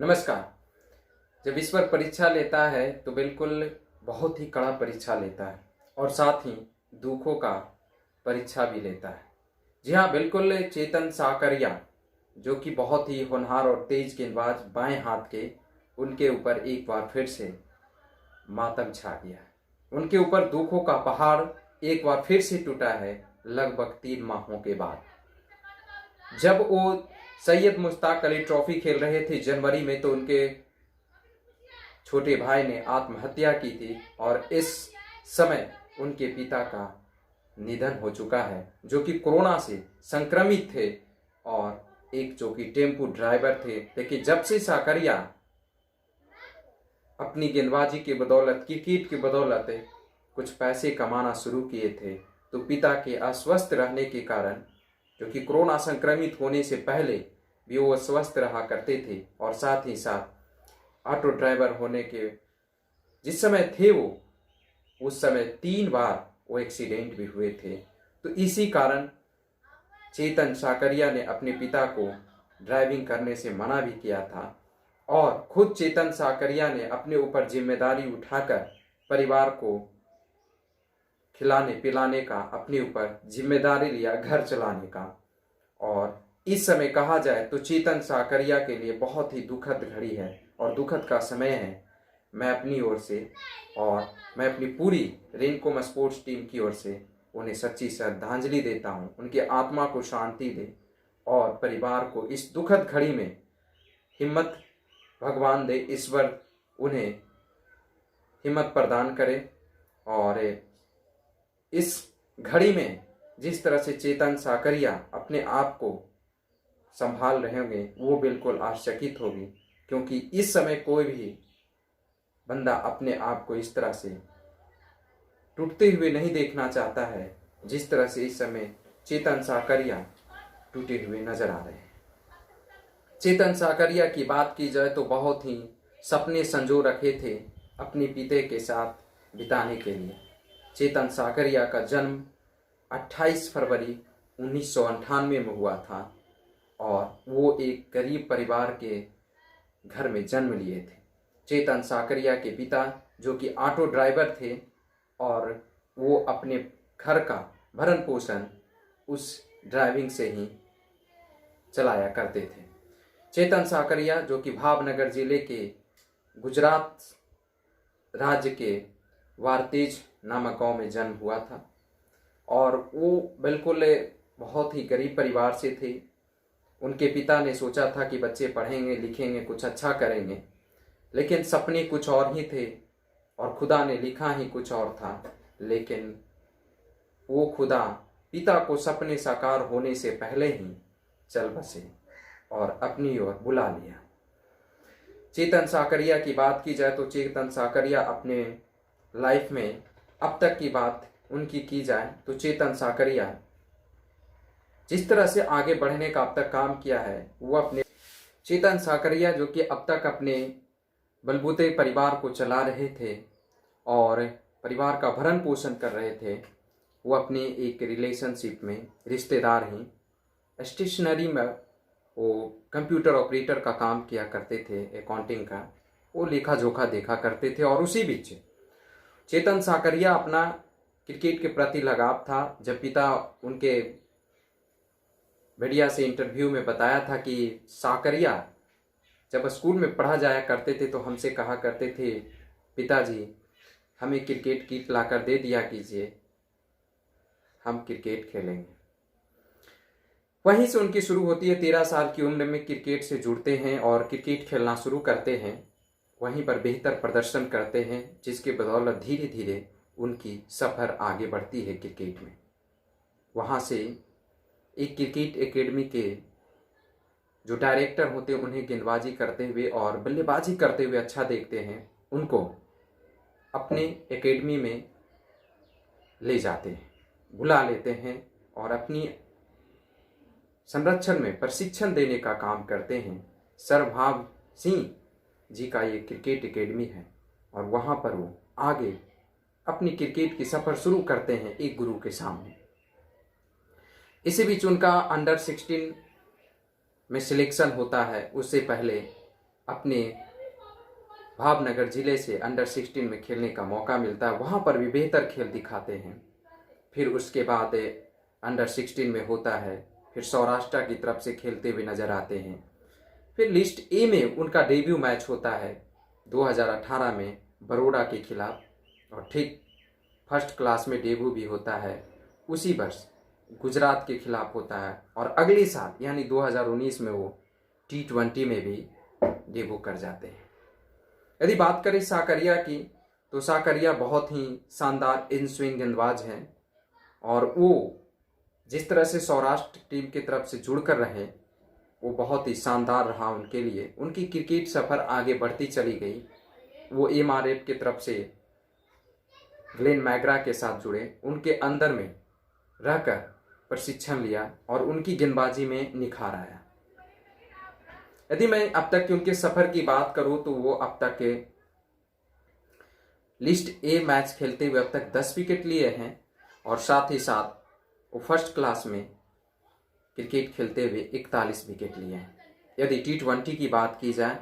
नमस्कार। जब ईश्वर परीक्षा लेता है तो बिल्कुल बहुत ही कड़ा परीक्षा लेता है और साथ ही दुखों का परीक्षा भी लेता है। जी हाँ, बिल्कुल चेतन साकरिया जो कि बहुत ही होनहार और तेज गेंदबाज बाएं हाथ के, उनके ऊपर एक बार फिर से मातम छा गया है। उनके ऊपर दुखों का पहाड़ एक बार फिर से टूटा है लगभग 3 माहों के बाद। जब वो सैयद मुश्ताक अली ट्रॉफी खेल रहे थे जनवरी में, तो उनके छोटे भाई ने आत्महत्या की थी और इस समय उनके पिता का निधन हो चुका है, जो कि कोरोना से संक्रमित थे और एक जो कि टेम्पू ड्राइवर थे। लेकिन जब से साकरिया अपनी गेंदबाजी की बदौलत, क्रिकेट की बदौलत कुछ पैसे कमाना शुरू किए थे, तो पिता के अस्वस्थ रहने के कारण, जो कि कोरोना संक्रमित होने से पहले भी वो स्वस्थ रहा करते थे और साथ ही साथ ऑटो ड्राइवर होने के जिस समय थे वो, उस समय 3 बार वो एक्सीडेंट भी हुए थे। तो इसी कारण चेतन साकरिया ने अपने पिता को ड्राइविंग करने से मना भी किया था और खुद चेतन साकरिया ने अपने ऊपर जिम्मेदारी उठाकर परिवार को खिलाने पिलाने का अपने ऊपर जिम्मेदारी लिया, घर चलाने का। और इस समय कहा जाए तो चेतन साकरिया के लिए बहुत ही दुखद घड़ी है और दुखद का समय है। मैं अपनी ओर से और मैं अपनी पूरी रेनकोम स्पोर्ट्स टीम की ओर से उन्हें सच्ची श्रद्धांजलि देता हूं। उनकी आत्मा को शांति दे और परिवार को इस दुखद घड़ी में हिम्मत भगवान दे, ईश्वर उन्हें हिम्मत प्रदान करे। और इस घड़ी में जिस तरह से चेतन साकरिया अपने आप को संभाल रहे होंगे, वो बिल्कुल आश्चर्यचकित होगी, क्योंकि इस समय कोई भी बंदा अपने आप को इस तरह से टूटते हुए नहीं देखना चाहता है जिस तरह से इस समय चेतन साकरिया टूटे हुए नजर आ रहे हैं। चेतन साकरिया की बात की जाए तो बहुत ही सपने संजो रखे थे अपने पिता के साथ बिताने के लिए। चेतन साकरिया का जन्म 28 फरवरी 1998 में हुआ था और वो एक गरीब परिवार के घर में जन्म लिए थे। चेतन साकरिया के पिता जो कि ऑटो ड्राइवर थे और वो अपने घर का भरण पोषण उस ड्राइविंग से ही चलाया करते थे। चेतन साकरिया जो कि भावनगर जिले के गुजरात राज्य के वारतेज नामक गांव में जन्म हुआ था और वो बिल्कुल बहुत ही गरीब परिवार से थे। उनके पिता ने सोचा था कि बच्चे पढ़ेंगे लिखेंगे कुछ अच्छा करेंगे, लेकिन सपने कुछ और ही थे और खुदा ने लिखा ही कुछ और था। लेकिन वो खुदा पिता को सपने साकार होने से पहले ही चल बसे और अपनी ओर बुला लिया। चेतन साकरिया की बात की जाए तो चेतन साकरिया अपने लाइफ में अब तक की बात उनकी की जाए तो चेतन साकरिया जिस तरह से आगे बढ़ने का अब तक काम किया है, वो अपने चेतन साकरिया जो कि अब तक अपने बलबूते परिवार को चला रहे थे और परिवार का भरण पोषण कर रहे थे, वो अपने एक रिलेशनशिप में रिश्तेदार ही स्टेशनरी में वो कंप्यूटर ऑपरेटर का काम किया करते थे, अकाउंटिंग का वो लेखा जोखा देखा करते थे। और उसी बीच चेतन साकरिया अपना क्रिकेट के प्रति लगाव था। जब पिता उनके मीडिया से इंटरव्यू में बताया था कि साकरिया जब स्कूल में पढ़ा जाया करते थे तो हमसे कहा करते थे, पिताजी हमें क्रिकेट किट लाकर दे दिया कीजिए, हम क्रिकेट खेलेंगे। वहीं से उनकी शुरू होती है। 13 साल की उम्र में क्रिकेट से जुड़ते हैं और क्रिकेट खेलना शुरू करते हैं। वहीं पर बेहतर प्रदर्शन करते हैं, जिसके बदौलत धीरे धीरे उनकी सफ़र आगे बढ़ती है क्रिकेट में। वहाँ से एक क्रिकेट एकेडमी के जो डायरेक्टर होते हैं उन्हें गेंदबाजी करते हुए और बल्लेबाजी करते हुए अच्छा देखते हैं, उनको अपने एकेडमी में ले जाते हैं, बुला लेते हैं और अपनी संरक्षण में प्रशिक्षण देने का काम करते हैं। सरभाव सिंह जी का ये क्रिकेट एकेडमी है और वहाँ पर वो आगे अपनी क्रिकेट की सफ़र शुरू करते हैं एक गुरु के सामने। इसी बीच उनका अंडर 16 में सिलेक्शन होता है। उससे पहले अपने भावनगर जिले से अंडर 16 में खेलने का मौका मिलता है, वहाँ पर भी बेहतर खेल दिखाते हैं। फिर उसके बाद अंडर 16 में होता है, फिर सौराष्ट्र की तरफ से खेलते हुए नजर आते हैं। फिर लिस्ट ए में उनका डेब्यू मैच होता है 2018 में बड़ौदा के खिलाफ, और ठीक फर्स्ट क्लास में डेब्यू भी होता है उसी वर्ष गुजरात के खिलाफ होता है, और अगले साल यानी 2019 में वो T20 में भी डेब्यू कर जाते हैं। यदि बात करें साकरिया की, तो साकरिया बहुत ही शानदार इन स्विंग गेंदबाज हैं, और वो जिस तरह से सौराष्ट्र टीम की तरफ से जुड़कर रहे वो बहुत ही शानदार रहा उनके लिए। उनकी क्रिकेट सफ़र आगे बढ़ती चली गई। वो MRF की तरफ से ग्लेन मैग्रा के साथ जुड़े, उनके अंदर में रहकर प्रशिक्षण लिया और उनकी गेंदबाजी में निखार आया। यदि मैं अब तक के उनके सफ़र की बात करूं तो वो अब तक के लिस्ट ए मैच खेलते हुए अब तक 10 विकेट लिए हैं, और साथ ही साथ वो फर्स्ट क्लास में क्रिकेट खेलते हुए 41 विकेट लिए हैं। यदि T20 की बात की जाए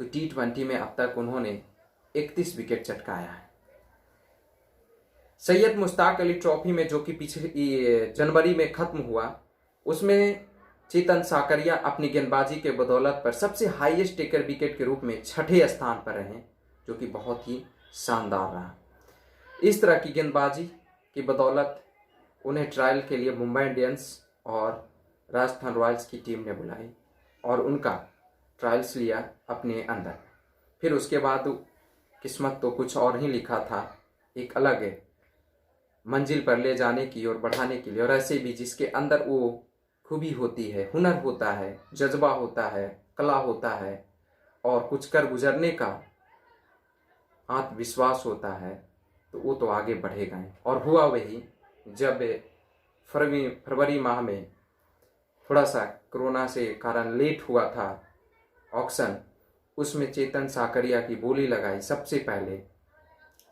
तो T20 में अब तक उन्होंने 31 विकेट चटकाया है। सैयद मुश्ताक अली ट्रॉफी में, जो कि पिछली जनवरी में खत्म हुआ, उसमें चेतन साकरिया अपनी गेंदबाजी के बदौलत पर सबसे हाईएस्ट टेकर विकेट के रूप में 6ठे स्थान पर रहे, जो कि बहुत ही शानदार रहा। इस तरह की गेंदबाजी की बदौलत उन्हें ट्रायल के लिए मुंबई इंडियंस और राजस्थान रॉयल्स की टीम ने बुलाई और उनका ट्रायल्स लिया अपने अंदर। फिर उसके बाद किस्मत तो कुछ और ही लिखा था, एक अलग मंजिल पर ले जाने की और बढ़ाने के लिए, और ऐसे भी जिसके अंदर वो खूबी होती है, हुनर होता है, जज्बा होता है, कला होता है और कुछ कर गुजरने का आत्मविश्वास होता है, तो वो तो आगे बढ़ेगा ही। और हुआ वही, जब फरवरी माह में थोड़ा सा कोरोना से कारण लेट हुआ था ऑक्शन, उसमें चेतन साकरिया की बोली लगाई सबसे पहले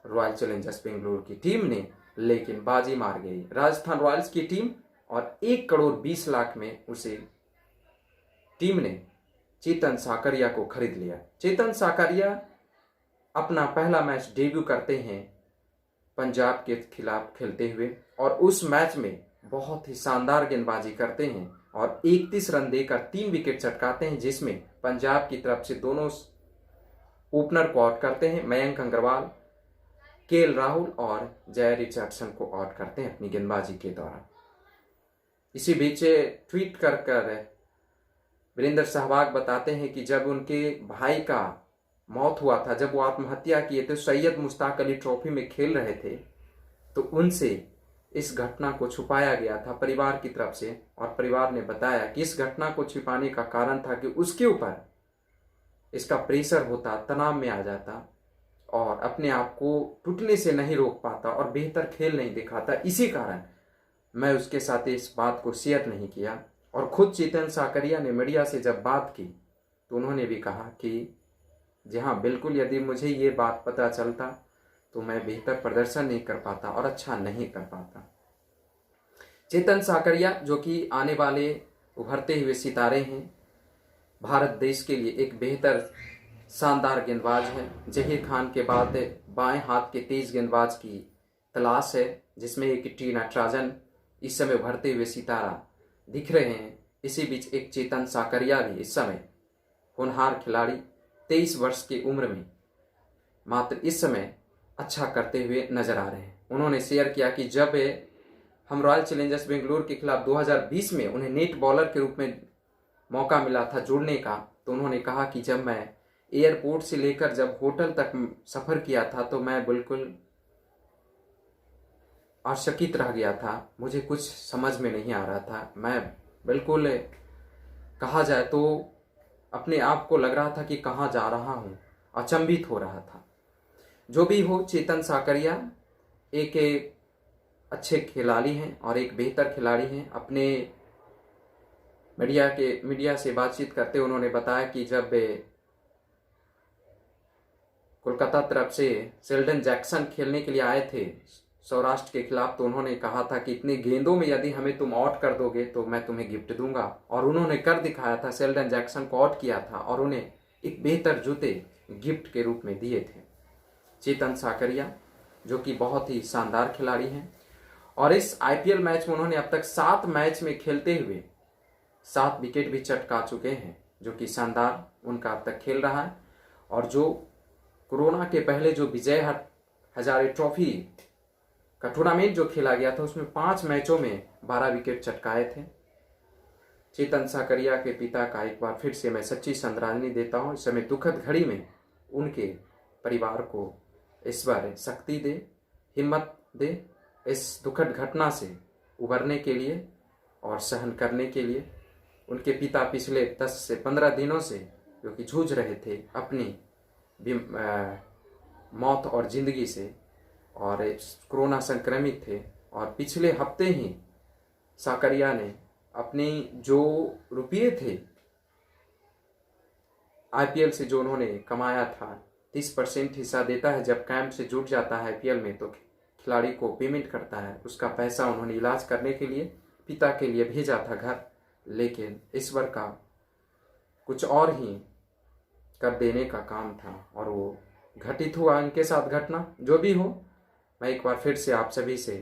रॉयल चैलेंजर्स बेंगलुरु की टीम ने, लेकिन बाजी मार गई राजस्थान रॉयल्स की टीम, और 1 करोड़ 20 लाख में उसे टीम ने चेतन साकरिया को खरीद लिया। चेतन साकरिया अपना पहला मैच डेब्यू करते हैं पंजाब के खिलाफ खेलते हुए, और उस मैच में बहुत ही शानदार गेंदबाजी करते हैं और 31 रन देकर 3 विकेट चटकाते हैं, जिसमें पंजाब की तरफ से दोनों ओपनर को आउट करते हैं। मयंक अग्रवाल, KL राहुल और जय रिचर्डसन को आउट करते हैं अपनी गेंदबाजी के दौरान। इसी बीच ट्वीट कर वीरेंद्र सहवाग बताते हैं कि जब उनके भाई का मौत हुआ था, जब वो आत्महत्या किए थे, सैयद मुश्ताक अली ट्रॉफी में खेल रहे थे, तो उनसे इस घटना को छुपाया गया था परिवार की तरफ से, और परिवार ने बताया कि इस घटना को छिपाने का कारण था कि उसके ऊपर इसका प्रेशर होता, तनाव में आ जाता और अपने आप को टूटने से नहीं रोक पाता और बेहतर खेल नहीं दिखाता। इसी कारण मैं उसके साथ इस बात को शेयर नहीं किया। और खुद चेतन साकरिया ने मीडिया से जब बात की तो उन्होंने भी कहा कि जी हाँ, बिल्कुल, यदि मुझे ये बात पता चलता तो मैं बेहतर प्रदर्शन नहीं कर पाता और अच्छा नहीं कर पाता। चेतन साकरिया, जो कि आने वाले उभरते हुए सितारे हैं, भारत देश के लिए एक बेहतर शानदार गेंदबाज है। जहीर खान के बाद बाएं हाथ के तेज गेंदबाज की तलाश है, जिसमें एक T नटराजन इस समय उभरते हुए सितारा दिख रहे हैं। इसी बीच एक चेतन साकरिया भी इस समय होनहार खिलाड़ी, 23 वर्ष की उम्र में मात्र इस समय अच्छा करते हुए नजर आ रहे हैं। उन्होंने शेयर किया कि जब हम रॉयल चैलेंजर्स बेंगलुरु के खिलाफ 2020 में उन्हें नेट बॉलर के रूप में मौका मिला था जुड़ने का, तो उन्होंने कहा कि जब मैं एयरपोर्ट से लेकर जब होटल तक सफ़र किया था तो मैं बिल्कुल आश्चर्यचकित रह गया था, मुझे कुछ समझ में नहीं आ रहा था। मैं बिल्कुल, कहा जाए तो अपने आप को लग रहा था कि कहाँ जा रहा हूँ, अचंभित हो रहा था। जो भी हो, चेतन साकरिया एक अच्छे खिलाड़ी हैं और एक बेहतर खिलाड़ी हैं। अपने मीडिया से बातचीत करते उन्होंने बताया कि जब कोलकाता तरफ से शेल्डन जैक्सन खेलने के लिए आए थे सौराष्ट्र के खिलाफ, तो उन्होंने कहा था कि इतने गेंदों में यदि हमें तुम आउट कर दोगे तो मैं तुम्हें गिफ्ट दूंगा, और उन्होंने कर दिखाया था। शेल्डन जैक्सन को आउट किया था और उन्हें एक बेहतर जूते गिफ्ट के रूप में दिए थे। चेतन साकरिया जो कि बहुत ही शानदार खिलाड़ी हैं और इस आईपीएल मैच में उन्होंने अब तक 7 मैच में खेलते हुए 7 विकेट भी चटका चुके हैं, जो कि शानदार उनका अब तक खेल रहा है। और जो कोरोना के पहले जो विजय हजारे ट्रॉफी का टूर्नामेंट जो खेला गया था उसमें 5 मैचों में 12 विकेट चटकाए थे। चेतन साकरिया के पिता का एक बार फिर से मैं सच्ची श्रद्धांजलि देता हूँ। इस समय दुखद घड़ी में उनके परिवार को ईश्वर शक्ति दे, हिम्मत दे इस दुखद घटना से उबरने के लिए और सहन करने के लिए। उनके पिता पिछले 10 से 15 दिनों से जो कि जूझ रहे थे अपनी मौत और ज़िंदगी से और कोरोना संक्रमित थे। और पिछले हफ्ते ही साकरिया ने अपने जो रुपये थे आईपीएल से जो उन्होंने कमाया था 30% हिस्सा देता है जब कैंप से जुट जाता है आईपीएल में, तो खिलाड़ी को पेमेंट करता है। उसका पैसा उन्होंने इलाज करने के लिए पिता के लिए भेजा था घर, लेकिन ईश्वर का कुछ और ही कर देने का काम था और वो घटित हुआ इनके साथ घटना। जो भी हो, मैं एक बार फिर से आप सभी से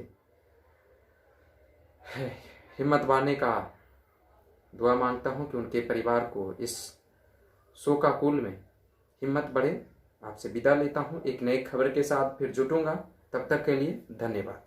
हिम्मत बांधने का दुआ मांगता हूं कि उनके परिवार को इस शोकाकुल में हिम्मत बढ़े। आपसे विदा लेता हूं, एक नई खबर के साथ फिर जुटूंगा। तब तक के लिए धन्यवाद।